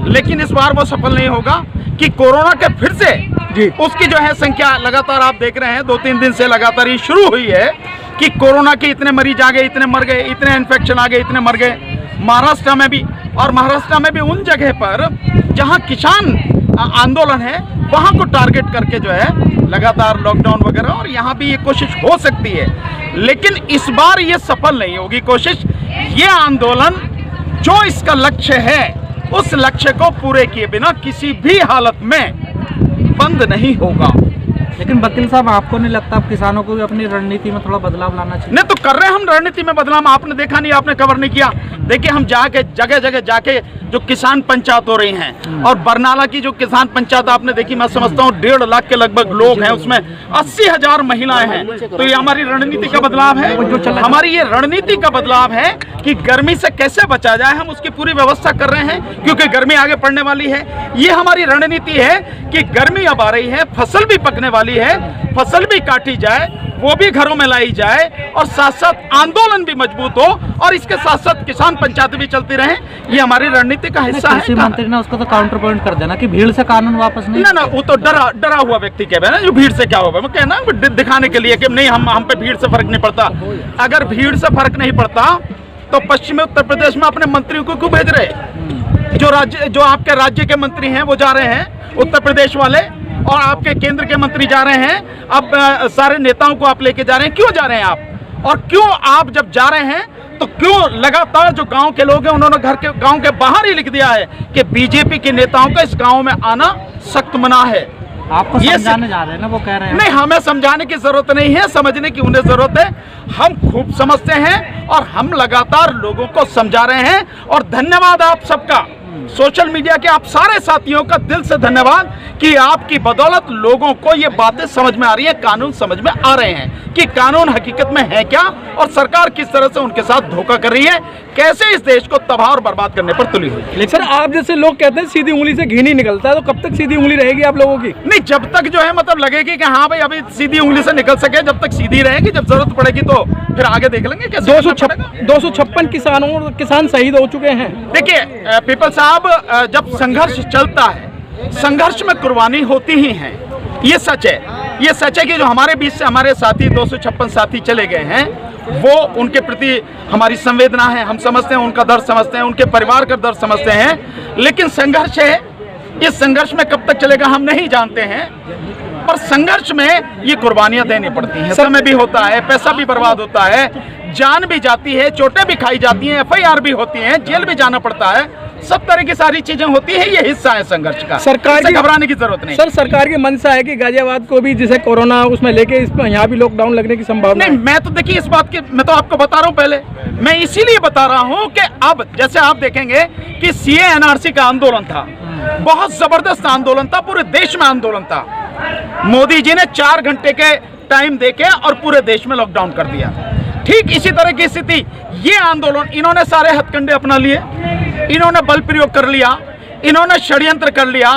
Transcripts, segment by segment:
लेकिन इस बार वो सफल नहीं होगा कि कोरोना के फिर से उसकी जो है संख्या लगातार आप देख रहे हैं 2-3 दिन से लगातार ये शुरू हुई है कि कोरोना के इतने मरीज आ गए, इतने मर गए, इतने इन्फेक्शन आ गए, इतने मर गए। महाराष्ट्र में भी, और महाराष्ट्र में भी उन जगह पर जहां किसान आंदोलन है वहां को टारगेट करके जो है लगातार लॉकडाउन वगैरह, और यहाँ भी ये कोशिश हो सकती है, लेकिन इस बार ये सफल नहीं होगी कोशिश। ये आंदोलन जो इसका लक्ष्य है उस लक्ष्य को पूरे किए बिना किसी भी हालत में बंद नहीं होगा। लेकिन वकील साहब, आपको नहीं लगता अब किसानों को भी अपनी रणनीति में थोड़ा बदलाव लाना चाहिए? नहीं तो कर रहे हैं हम रणनीति में बदलाव, आपने देखा नहीं, आपने कवर नहीं किया। देखिए हम जाके जगह जगह जाके जो किसान पंचायत हो रही हैं, और बरनाला की जो किसान पंचायत आपने देखी, मैं समझता हूँ 1.5 लाख के लगभग लोग हैं, उसमें 80,000 महिलाएं हैं। तो ये हमारी रणनीति का बदलाव है। हमारी ये रणनीति का बदलाव है कि गर्मी से कैसे बचा जाए, हम उसकी पूरी व्यवस्था कर रहे हैं, क्योंकि गर्मी आगे पड़ने वाली है। ये हमारी रणनीति है कि गर्मी अब आ रही है, फसल भी पकने वाली है, फसल भी काटी जाए, वो भी घरों में लाई जाए, और साथ साथ आंदोलन भी मजबूत हो, और इसके साथ साथ किसान पंचायत भी चलती रहे। ये हमारी रणनीति का हिस्सा है। कृषि मंत्री ने उसको तो काउंटर पॉइंट कर देना कि भीड़ से कानून वापस नहीं। ना वो तो डरा हुआ व्यक्ति कह ना, जो भीड़ से क्या होगा, मैं कहना दिखाने के लिए कि नहीं हम पे भीड़ से फर्क नहीं पड़ता। अगर भीड़ से फर्क नहीं पड़ता तो पश्चिमी उत्तर प्रदेश में अपने मंत्रियों को क्यों भेज रहे? जो आपके राज्य के मंत्री हैं वो जा रहे हैं उत्तर प्रदेश वाले, और आपके केंद्र के मंत्री जा रहे हैं। अब सारे नेताओं को आप लेके जा रहे हैं, क्यों जा रहे हैं आप? और क्यों आप जब जा रहे हैं तो क्यों लगातार जो गांव के लोग हैं उन्होंने गांव के बाहर ही लिख दिया है कि बीजेपी के नेताओं का इस गांव में आना सख्त मना है। आपको समझाने जा रहे हैं ना, वो कह रहे हैं। नहीं, हमें समझाने की जरूरत नहीं है, समझने की उन्हें जरूरत है। हम खूब समझते हैं और हम लगातार लोगों को समझा रहे हैं। और धन्यवाद आप सबका, सोशल मीडिया के आप सारे साथियों का दिल से धन्यवाद कि आपकी बदौलत लोगों को ये बातें समझ में आ रही है, कानून समझ में आ रहे हैं कि कानून हकीकत में है क्या, और सरकार किस तरह से उनके साथ धोखा कर रही है, कैसे इस देश को तबाह और बर्बाद करने पर तुली हुई है। सर, आप जैसे लोग कहते हैं सीधी उंगली से घी नहीं निकलता, तो कब तक सीधी उंगली रहेगी आप लोगों की? नहीं, जब तक जो है मतलब लगेगी कि हाँ भाई अभी सीधी उंगली से निकल सके, जब तक सीधी रहेगी। जब जरूरत पड़ेगी तो फिर आगे देख लेंगे। 256 किसान शहीद हो चुके हैं। देखिए पीपल साहब, जब संघर्ष चलता है, संघर्ष में कुर्बानी होती ही है, ये सच है। ये सच है कि जो हमारे बीच से हमारे साथी 256 साथी चले गए हैं, वो उनके प्रति हमारी संवेदना है, हम समझते हैं, उनका दर्द समझते हैं, उनके परिवार का दर्द समझते हैं। लेकिन संघर्ष है, इस संघर्ष में कब तक चलेगा हम नहीं जानते हैं, पर संघर्ष में ये कुर्बानियां देनी पड़ती हैं। समय भी होता है, पैसा भी बर्बाद होता है, जान भी जाती है, चोटें भी खाई जाती हैं, FIR भी होती हैं, जेल भी जाना पड़ता है, सब तरह की सारी चीजें होती है। ये हिस्सा है संघर्ष का, सरकार से घबराने की जरूरत नहीं। सर, सरकार की मंशा है कि गाजियाबाद को भी जैसे कोरोना उसमें लेके इस पर यहाँ भी लॉकडाउन लगने की संभावना नहीं। मैं तो देखिए इस बात की, मैं तो आपको बता रहा हूँ, पहले मैं इसीलिए बता रहा हूँ कि अब जैसे आप देखेंगे कि CA NRC का आंदोलन था, बहुत जबरदस्त आंदोलन था, पूरे देश में आंदोलन था। मोदी जी ने 4 घंटे के टाइम देके और पूरे देश में लॉकडाउन कर दिया। ठीक इसी तरह की स्थिति, ये आंदोलन, इन्होंने सारे हथकंडे अपना लिए, इन्होंने बल प्रयोग कर लिया, इन्होंने षड्यंत्र कर लिया,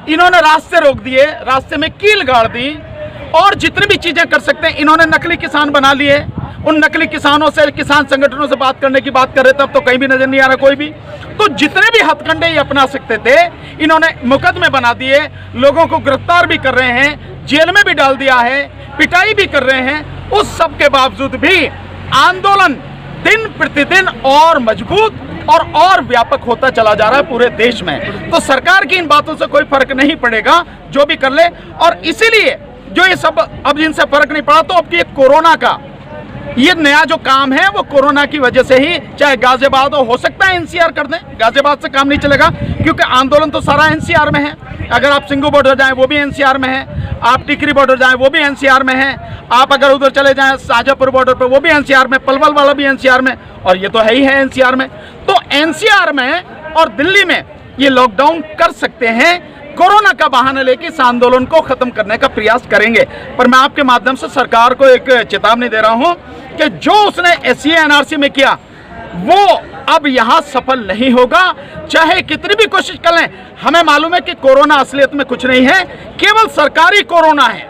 इन्होंने रास्ते रोक दिए, रास्ते में कील गाड़ दी, और जितनी भी चीजें कर सकते हैं इन्होंने नकली किसान बना लिए। उन नकली किसानों से, किसान संगठनों से बात करने की बात कर रहे, तब तो कहीं भी नजर नहीं आ रहा कोई भी। तो जितने भी हथकंडे ये अपना सकते थे इन्होंने मुकदमे बना दिए, लोगों को गिरफ्तार भी कर रहे हैं, जेल में भी डाल दिया है, पिटाई भी कर रहे हैं। उस सब के बावजूद भी आंदोलन दिन प्रतिदिन और मजबूत और व्यापक होता चला जा रहा है पूरे देश में। तो सरकार की इन बातों से कोई फर्क नहीं पड़ेगा, जो भी कर ले। और इसीलिए जो ये सब अब जिनसे फर्क नहीं पड़ा, तो अब ये कोरोना का ये नया जो काम है वो कोरोना की वजह से ही, चाहे गाजियाबाद हो सकता है NCR कर दें, गाजियाबाद से काम नहीं चलेगा, क्योंकि आंदोलन तो सारा NCR में है। अगर आप सिंगू बॉर्डर जाएं वो भी NCR में है, आप टिकरी बॉर्डर जाएं वो भी NCR में है, आप अगर उधर चले जाएं शाजापुर बॉर्डर पर वो भी NCR में, पलवल वाला भी NCR में, और ये तो है ही है NCR में। तो NCR में और दिल्ली में ये लॉकडाउन कर सकते हैं, कोरोना का बहाना लेके इस आंदोलन को खत्म करने का प्रयास करेंगे। पर मैं आपके माध्यम से सरकार को एक चेतावनी दे रहा हूं कि जो उसने SCA NRC में किया वो अब यहां सफल नहीं होगा, चाहे कितनी भी कोशिश कर लें। हमें मालूम है कि कोरोना असलियत में कुछ नहीं है, केवल सरकारी कोरोना है,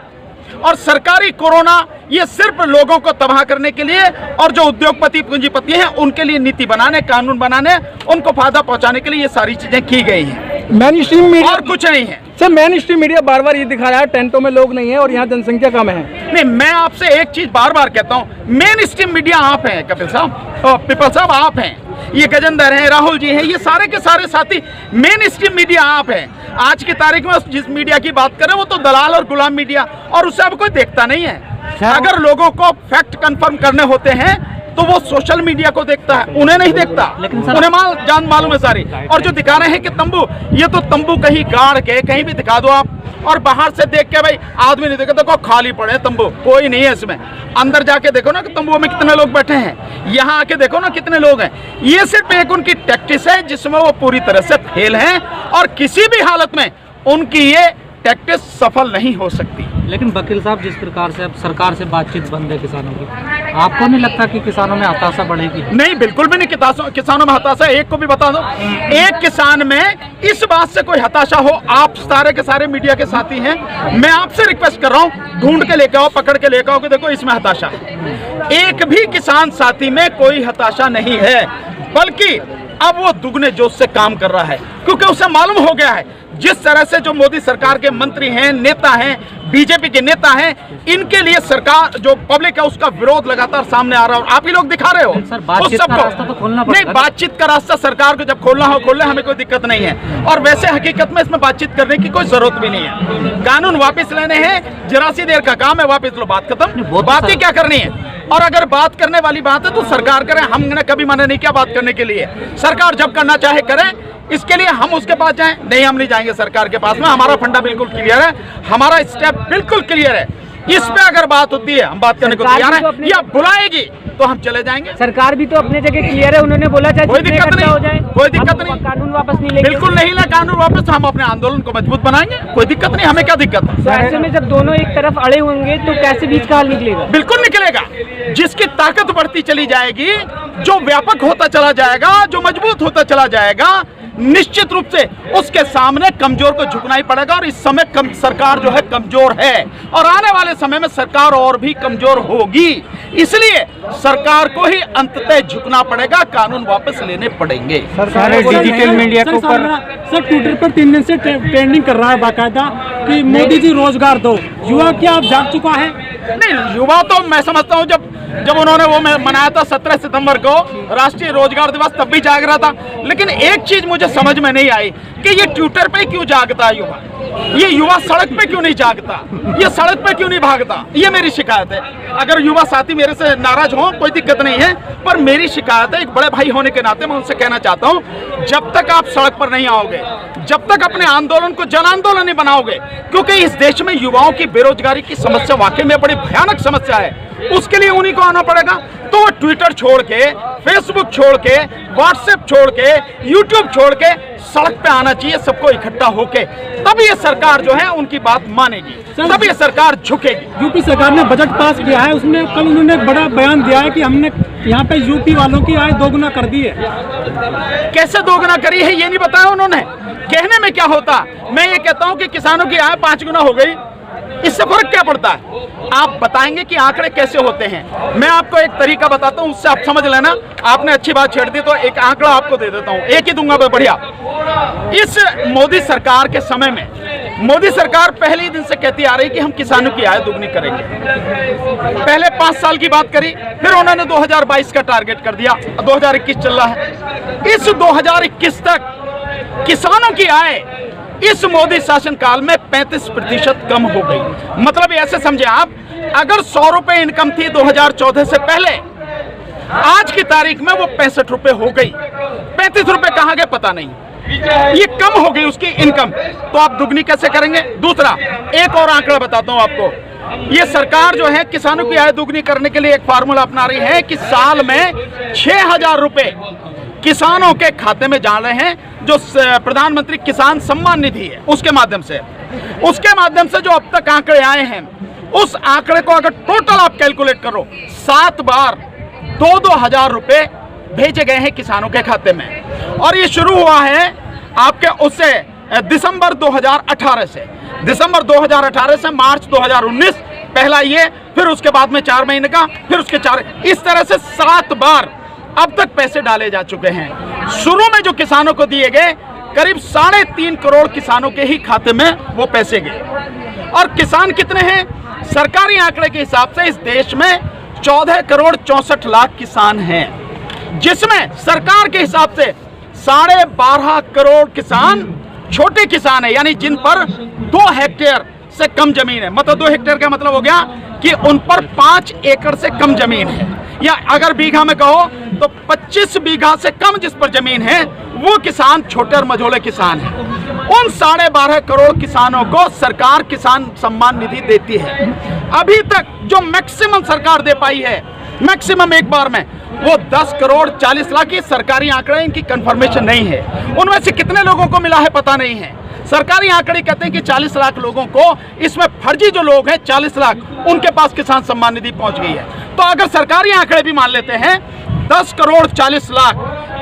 और सरकारी कोरोना ये सिर्फ लोगों को तबाह करने के लिए, और जो उद्योगपति पूंजीपति हैं उनके लिए नीति बनाने, कानून बनाने, उनको फायदा पहुंचाने के लिए ये सारी चीजें की गई हैं। मेन स्ट्रीम मीडिया और कुछ नहीं है सर। मेन स्ट्रीम मीडिया बार बार ये दिखा रहा है टेंटों में लोग नहीं है और यहाँ जनसंख्या कम है। नहीं, मैं आपसे एक चीज बार बार कहता हूँ, मेन स्ट्रीम मीडिया आप हैं कपिल साहब और पिपल साहब, आप हैं, ये गजेंद्र हैं, राहुल जी हैं, ये सारे के सारे साथी मेन स्ट्रीम मीडिया आप हैं। आज की तारीख में जिस मीडिया की बात करें वो तो दलाल और गुलाम मीडिया, और उसे अब कोई देखता नहीं है। अगर लोगों को फैक्ट कंफर्म करने होते हैं तो वो सोशल मीडिया को देखता है, उन्हें नहीं देखता। उन्हें जान मालूम है सारी। और जो दिखा रहे हैं कि तंबू, ये तो तंबू कहीं गाड़ के कहीं भी दिखा दो आप, और बाहर से देख के भाई आदमी नहीं देखे, देखो खाली पड़े तंबू, कोई नहीं है इसमें। अंदर जाके देखो ना कि तंबुओं में कितने लोग बैठे हैं, यहाँ आके देखो ना कितने लोग हैं। ये सिर्फ एक उनकी टैक्टिस है जिसमें वो पूरी तरह से फेल हैं, और किसी भी हालत में उनकी ये टैक्टिस सफल नहीं हो सकती। लेकिन वकील साहब, जिस प्रकार से अब सरकार से बातचीत बंद है किसानों की, आपको नहीं लगता कि किसानों में हताशा बढ़ेगी? नहीं, बिल्कुल भी नहीं किसानों में हताशा। एक को भी बता दो, एक किसान में इस बात से कोई हताशा हो। आप सारे के सारे मीडिया के साथी हैं, मैं आपसे रिक्वेस्ट कर रहा हूं, ढूंढ के लेके आओ, पकड़ के लेके आओ कि देखो इसमें हताशा है। एक भी किसान साथी में कोई हताशा नहीं है, बल्कि अब वो दुगने जोश से काम कर रहा है, क्योंकि उसे मालूम हो गया है जिस तरह से जो मोदी सरकार के मंत्री हैं, नेता हैं, बीजेपी के नेता हैं, इनके लिए सरकार जो पब्लिक है उसका विरोध लगातार सामने आ रहा है। और आप ही लोग दिखा रहे हो सर, बातचीत का रास्ता तो खोलना पड़ेगा। नहीं, बातचीत का रास्ता सरकार को जब खोलना हो खोल ले, हमें कोई दिक्कत नहीं है। और वैसे हकीकत में इसमें बातचीत करने की कोई जरूरत भी नहीं है। कानून वापस लेने हैं, जरा सी देर का काम है, वापस लो, बात खत्म। बात ही क्या करनी है? और अगर बात करने वाली बात है तो सरकार करे, हमने कभी मना नहीं किया बात करने के लिए। सरकार जब करना चाहे करे, इसके लिए हम उसके पास जाएं? नहीं, हम नहीं जाएंगे सरकार के पास में। हमारा फंडा बिल्कुल क्लियर है, हमारा स्टेप बिल्कुल क्लियर है। इस पे अगर बात होती है हम बात करने को तैयार हैं, या बुलाएगी तो हम चले जाएंगे। सरकार भी तो अपने जगह क्लियर है, उन्होंने बोला चाहे कोई दिक्कत नहीं, हो जाए, कोई दिक्कत नहीं, कानून वापस नहीं लेंगे। बिल्कुल नहीं ले कानून वापस, हम अपने आंदोलन को मजबूत बनाएंगे, कोई दिक्कत नहीं, हमें क्या दिक्कत है? तो ऐसे में जब दोनों एक तरफ अड़े होंगे तो कैसे बीच का हल निकलेगा? बिल्कुल निकलेगा। जिसकी ताकत बढ़ती चली जाएगी, जो व्यापक होता चला जाएगा, जो मजबूत होता चला जाएगा, निश्चित रूप से उसके सामने कमजोर को झुकना ही पड़ेगा। और इस समय सरकार जो है कमजोर है, और आने वाले समय में सरकार और भी कमजोर होगी। इसलिए सरकार को ही अंततः झुकना पड़ेगा, कानून वापस लेने पड़ेंगे। सर, डिजिटल मीडिया के ऊपर सर ट्विटर पर 3 दिन से ट्रेंडिंग कर रहा है बाकायदा कि मोदी जी रोजगार दो। युवा क्या आप जाग चुका है? नहीं, युवा तो मैं समझता हूँ जब उन्होंने वो मनाया था 17 सितंबर को राष्ट्रीय रोजगार दिवस, तब भी जाग रहा था। लेकिन एक चीज मुझे समझ में नहीं आई कि ये ट्विटर पे क्यों जागता है युवा, ये युवा सड़क पे क्यों नहीं जागता, ये सड़क पे क्यों नहीं भागता, ये मेरी शिकायत है। अगर युवा साथी मेरे से नाराज हो कोई दिक्कत नहीं है, पर मेरी शिकायत है, एक बड़े भाई होने के नाते मैं उनसे कहना चाहता हूँ, जब तक आप सड़क पर नहीं आओगे, जब तक अपने आंदोलन को जन आंदोलन नहीं बनाओगे, क्योंकि इस देश में युवाओं की बेरोजगारी की समस्या वाकई में बड़ी भयानक समस्या है, उसके लिए उन्हीं को आना पड़ेगा। तो वो ट्विटर छोड़ के, फेसबुक छोड़ के, व्हाट्सएप छोड़ के, यूट्यूब छोड़ के सड़क पे आना चाहिए सबको इकट्ठा होके, तब ये सरकार जो है उनकी बात मानेगी, तब ये सरकार झुकेगी। यूपी सरकार ने बजट पास किया है, उसमें कल उन्होंने एक बड़ा बयान दिया है कि हमने यहाँ पे यूपी वालों की आय दोगुना कर दी है। कैसे दोगुना करी है ये नहीं बताया उन्होंने। कहने में क्या होता, मैं ये कहता हूँ कि किसानों की आय 5 गुना हो गई, इससे फर्क क्या पड़ता है? आप बताएंगे कि आंकड़े कैसे होते हैं। मैं आपको एक तरीका बताता हूं, उससे आप समझ लेना। आपने अच्छी बात छेड़ दी तो एक आंकड़ा आपको दे देता हूं, एक ही दूंगा मैं, बढ़िया। इस मोदी सरकार के समय में मोदी सरकार पहले ही दिन से कहती आ रही कि हम किसानों की आय दुगनी करेंगे। पहले 5 साल की बात करी, फिर उन्होंने 2022 का टारगेट कर दिया, 2021 चल रहा है। इस 2021 तक किसानों की आय इस मोदी शासन काल में 35% कम हो गई। मतलब ऐसे समझे आप, अगर 100 रुपए इनकम थी 2014 से पहले, आज की तारीख में वो 65 रुपए हो गई। 35 रुपए कहां गए पता नहीं, ये कम हो गई उसकी इनकम। तो आप दुगनी कैसे करेंगे? दूसरा, एक और आंकड़ा बताता हूं आपको। ये सरकार जो है किसानों की आय दुगनी करने के लिए एक फार्मूला अपना रही है कि साल में 6000 रुपए किसानों के खाते में जा रहे हैं, जो प्रधानमंत्री किसान सम्मान निधि है उसके माध्यम से जो अब तक आंकड़े आए हैं, उस आंकड़े को अगर टोटल आप कैलकुलेट करो, 7 बार 2-2 हजार रुपए भेजे गए हैं किसानों के खाते में। और ये शुरू हुआ है आपके उससे दिसंबर 2018 से, दिसंबर 2018 से मार्च 2019, पहला ये, फिर उसके बाद में 4 महीने का, फिर उसके 4, इस तरह से 7 बार अब तक पैसे डाले जा चुके हैं। शुरू में जो किसानों को दिए गए करीब 3.5 करोड़ किसानों के ही खाते में वो पैसे गए। और किसान कितने हैं? सरकारी आंकड़े के हिसाब से इस देश में 14 करोड़ 64 लाख किसान हैं, जिसमें सरकार के हिसाब से 12.5 करोड़ किसान छोटे किसान है, यानी जिन पर 2 हेक्टेयर से कम जमीन है। मतलब 2 हेक्टेयर का मतलब हो गया कि उन पर 5 एकड़ से कम जमीन है, या अगर बीघा में कहो तो 25 बीघा से कम जिस पर जमीन है वो किसान छोटे और मझोले किसान है। उन 12.5 करोड़ किसानों को सरकार किसान सम्मान निधि देती है। अभी तक जो मैक्सिमम सरकार दे पाई है, मैक्सिमम एक बार में, वो 10 करोड़ 40 लाख की सरकारी आंकड़े, इनकी कंफर्मेशन नहीं है। उनमें से कितने लोगों को मिला है पता नहीं है। सरकारी आंकड़े कहते हैं कि 40 लाख लोगों को, इसमें फर्जी जो लोग हैं 40 लाख, उनके पास किसान सम्मान निधि पहुंच गई है। तो अगर सरकारी आंकड़े भी मान लेते हैं 10 करोड़ 40 लाख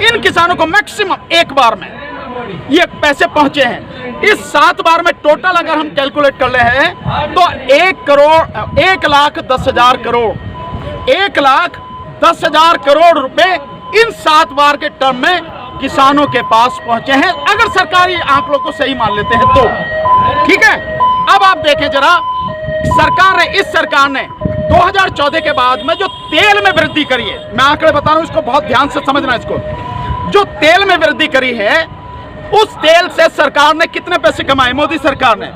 इन किसानों को मैक्सिमम एक बार में ये पैसे पहुंचे हैं। इस 7 बार में टोटल अगर हम कैलकुलेट कर रहे हैं तो 1,10,000 करोड़ 1,10,000 करोड़ रुपए इन 7 बार के टर्म में किसानों के पास पहुंचे हैं, अगर सरकारी आंकड़ों को सही मान लेते हैं तो। ठीक है, अब आप देखें जरा, इस सरकार ने 2014 के बाद में जो तेल में वृद्धि करी है, मैं आंकड़े बता रहा हूं, इसको बहुत ध्यान से समझना। इसको जो तेल में वृद्धि करी है, उस तेल से सरकार ने कितने पैसे कमाए? मोदी सरकार ने,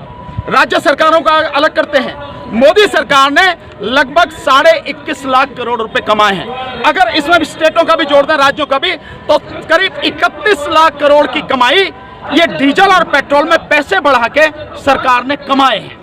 राज्य सरकारों का अलग करते हैं, मोदी सरकार ने लगभग 21.5 लाख करोड़ रुपए कमाए हैं। अगर इसमें भी स्टेटों का भी जोड़ दें, राज्यों का भी, तो करीब 31 लाख करोड़ की कमाई ये डीजल और पेट्रोल में पैसे बढ़ा के सरकार ने कमाए हैं।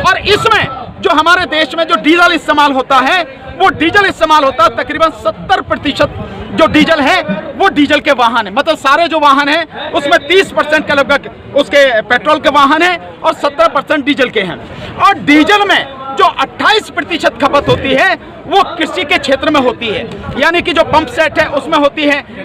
और इसमें जो हमारे देश में जो डीजल इस्तेमाल होता है, वो डीजल इस्तेमाल होता है तकरीबन 70% जो डीजल है वो डीजल के वाहन है। मतलब सारे जो वाहन हैं उसमें 30% के लगभग उसके पेट्रोल के वाहन हैं और 17% डीजल के हैं। और डीजल में जो 28% खपत होती है वो कृषि के क्षेत्र में होती है, यानी कि जो पंप सेट है उसमें होती है।